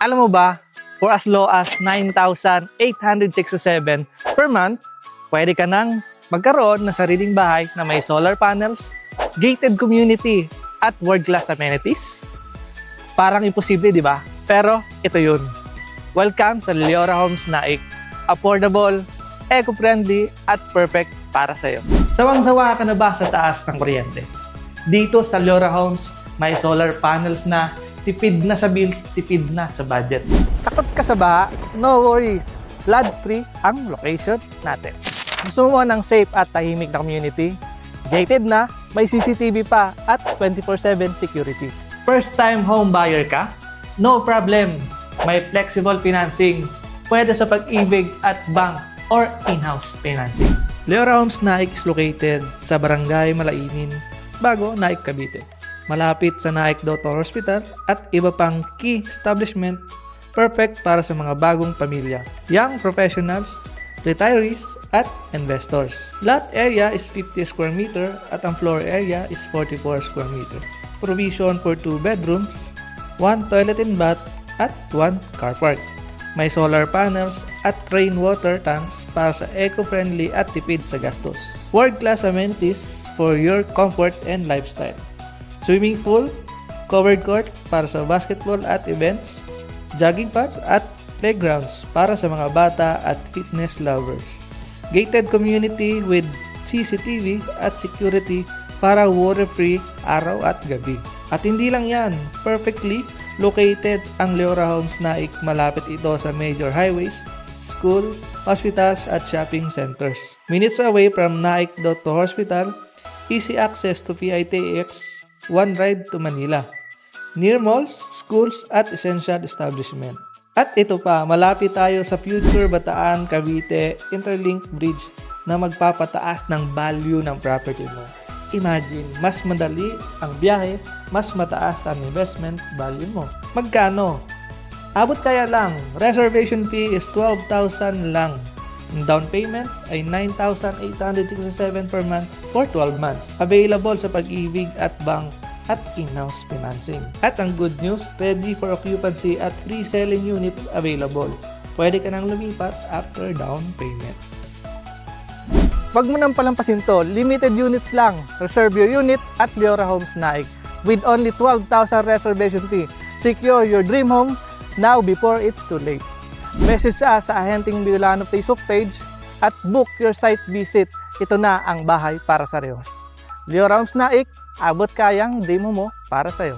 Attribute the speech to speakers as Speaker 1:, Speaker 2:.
Speaker 1: Alam mo ba, for as low as 9,867 per month, pwede ka nang magkaroon ng sariling bahay na may solar panels, gated community, at world-class amenities. Parang imposible, di ba? Pero ito yun. Welcome sa Leora Homes Naik. Affordable, eco-friendly, at perfect para sa'yo. Sawang-sawa ka na ba sa taas ng kuryente? Dito sa Leora Homes, may solar panels na tipid na sa bills, tipid na sa budget. Takot ka sa baha? No worries. Flood-free ang location natin. Gusto mo ng safe at tahimik na community? Gated na, may CCTV pa at 24/7 security. First time home buyer ka? No problem. May flexible financing. Pwede sa Pag-ibig at bank or in-house financing. Leora Homes Naik is located sa Barangay Malainin, Bago, Naik, Cavite. Malapit sa Naik Doctor Hospital at iba pang key establishment, perfect para sa mga bagong pamilya, young professionals, retirees, at investors. Lot area is 50 square meter at ang floor area is 44 square meter. Provision for 2 bedrooms, 1 toilet and bath, at 1 car park. May solar panels at rainwater tanks para sa eco-friendly at tipid sa gastos. World-class amenities for your comfort and lifestyle. Swimming pool, covered court para sa basketball at events, jogging paths at playgrounds para sa mga bata at fitness lovers. Gated community with CCTV at security para worry-free araw at gabi. At hindi lang yan, perfectly located ang Leora Homes Naik. Malapit ito sa major highways, school, hospitals at shopping centers. Minutes away from Naik Doctor Hospital, easy access to PITX, one ride to Manila. Near malls, schools at essential establishment. At ito pa, malapit tayo sa future Bataan Cavite Interlink Bridge na magpapataas ng value ng property mo. Imagine, mas madali ang biyahe, mas mataas ang investment value mo. Magkano? Abot kaya lang. Reservation fee is 12,000 lang. Ang down payment ay 9,867 per month for 12 months. Available sa Pag-ibig at bank at in-house financing. At ang good news, ready for occupancy at free selling units available. Pwede ka nang lumipat after down payment. Wag mo nang palampasin to, limited units lang. Reserve your unit at Leora Homes Naik with only 12,000 reservation fee. Secure your dream home now before it's too late. Message sa Ahenteng Biolano Facebook page at book your site visit. Ito na ang bahay para sa iyo. Leora Homes Naik, abot kayang demo mo para sa'yo.